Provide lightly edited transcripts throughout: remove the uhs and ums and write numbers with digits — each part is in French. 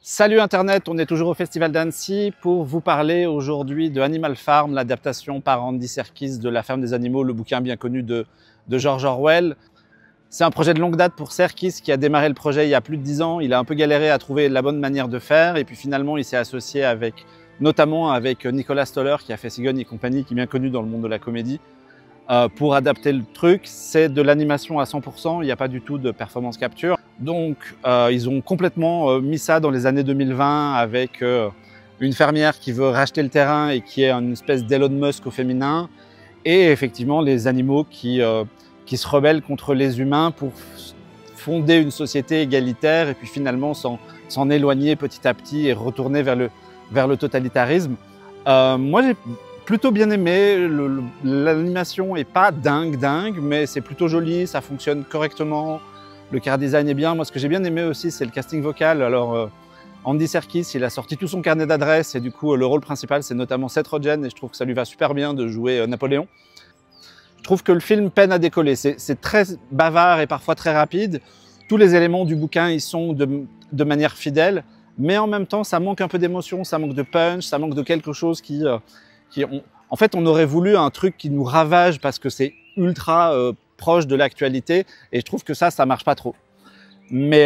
Salut Internet, on est toujours au Festival d'Annecy pour vous parler aujourd'hui de Animal Farm, l'adaptation par Andy Serkis de La Ferme des animaux, le bouquin bien connu de George Orwell. C'est un projet de longue date pour Serkis qui a démarré le projet il y a plus de 10 ans. Il a un peu galéré à trouver la bonne manière de faire et puis finalement il s'est associé notamment avec Nicolas Stoller qui a fait Cigogne et compagnie, qui est bien connu dans le monde de la comédie, pour adapter le truc. C'est de l'animation à 100%, il n'y a pas du tout de performance capture. Donc ils ont complètement mis ça dans les années 2020 avec une fermière qui veut racheter le terrain et qui est une espèce d'Elon Musk au féminin, et effectivement les animaux qui se rebellent contre les humains pour fonder une société égalitaire et puis finalement s'en éloigner petit à petit et retourner vers le totalitarisme. Moi j'ai plutôt bien aimé, l'animation est pas dingue, mais c'est plutôt joli, ça fonctionne correctement. Le chara design est bien. Moi, ce que j'ai bien aimé aussi, c'est le casting vocal. Alors, Andy Serkis, il a sorti tout son carnet d'adresses et du coup, le rôle principal, c'est notamment Seth Rogen et je trouve que ça lui va super bien de jouer Napoléon. Je trouve que le film peine à décoller. C'est très bavard et parfois très rapide. Tous les éléments du bouquin, ils sont de manière fidèle, mais en même temps, ça manque un peu d'émotion, ça manque de punch, ça manque de quelque chose en fait, on aurait voulu un truc qui nous ravage parce que c'est ultra proche de l'actualité et je trouve que ça marche pas trop. Mais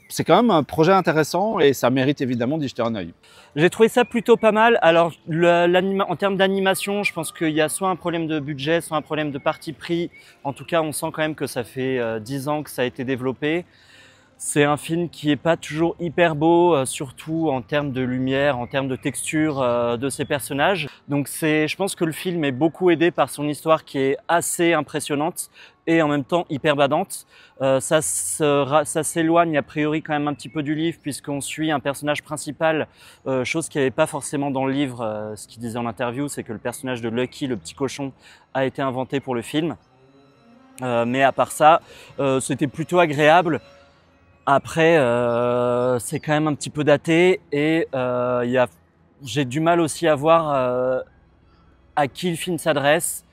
c'est quand même un projet intéressant et ça mérite évidemment d'y jeter un œil. J'ai trouvé ça plutôt pas mal. Alors, en termes d'animation, je pense qu'il y a soit un problème de budget, soit un problème de parti pris. En tout cas, on sent quand même que ça fait 10 ans que ça a été développé. C'est un film qui est pas toujours hyper beau, surtout en termes de lumière, en termes de texture de ses personnages. Donc je pense que le film est beaucoup aidé par son histoire qui est assez impressionnante et en même temps hyper badante. Ça s'éloigne a priori quand même un petit peu du livre puisqu'on suit un personnage principal, chose qu'il n'y avait pas forcément dans le livre. Ce qu'il disait en interview, c'est que le personnage de Lucky, le petit cochon, a été inventé pour le film. Mais à part ça, c'était plutôt agréable. Après, c'est quand même un petit peu daté et j'ai du mal aussi à voir à qui le film s'adresse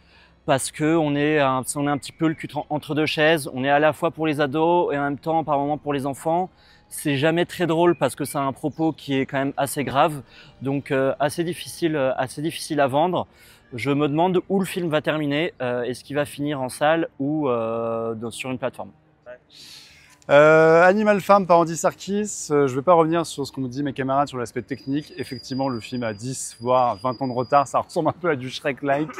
parce que on est un petit peu le cul entre deux chaises. On est à la fois pour les ados et en même temps par moments pour les enfants. C'est jamais très drôle parce que ça a un propos qui est quand même assez grave, donc assez difficile à vendre. Je me demande où le film va terminer. Est-ce qu'il va finir en salle ou sur une plateforme? Animal Farm par Andy Serkis, je ne vais pas revenir sur ce qu'ont dit mes camarades sur l'aspect technique. Effectivement, le film a 10 voire 20 ans de retard, ça ressemble un peu à du Shrek-like,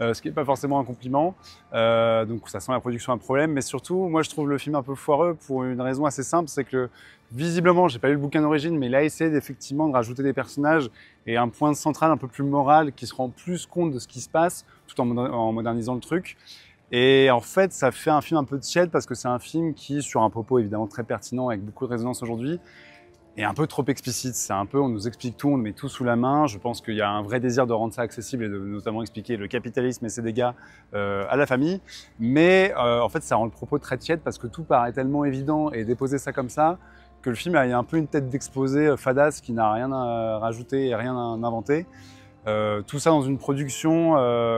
ce qui n'est pas forcément un compliment. Donc ça sent la production un problème, mais surtout, moi je trouve le film un peu foireux pour une raison assez simple, c'est que visiblement, j'ai pas lu le bouquin d'origine, mais il a essayé effectivement de rajouter des personnages et un point central un peu plus moral qui se rend plus compte de ce qui se passe, tout en modernisant le truc. Et en fait, ça fait un film un peu tiède parce que c'est un film qui, sur un propos évidemment très pertinent avec beaucoup de résonance aujourd'hui, est un peu trop explicite. C'est un peu, on nous explique tout, on nous met tout sous la main. Je pense qu'il y a un vrai désir de rendre ça accessible et de notamment expliquer le capitalisme et ses dégâts à la famille. Mais en fait, ça rend le propos très tiède parce que tout paraît tellement évident et déposer ça comme ça que le film a un peu une tête d'exposé fadasse qui n'a rien à rajouter et rien à inventer. Tout ça dans une production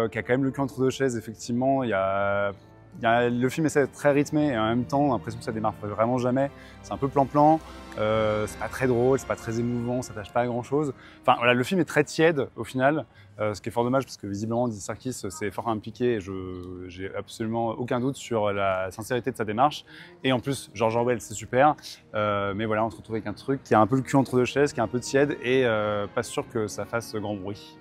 qui a quand même le cul entre deux chaises, effectivement. Le film essaie d'être très rythmé et en même temps, on a l'impression que ça démarre vraiment jamais. C'est un peu plan-plan, c'est pas très drôle, c'est pas très émouvant, ça tâche pas à grand-chose. Enfin voilà, le film est très tiède au final, ce qui est fort dommage parce que visiblement Andy Serkis s'est fort impliqué et j'ai absolument aucun doute sur la sincérité de sa démarche. Et en plus, George Orwell, c'est super, mais voilà, on se retrouve avec un truc qui a un peu le cul entre deux chaises, qui est un peu tiède et pas sûr que ça fasse grand bruit.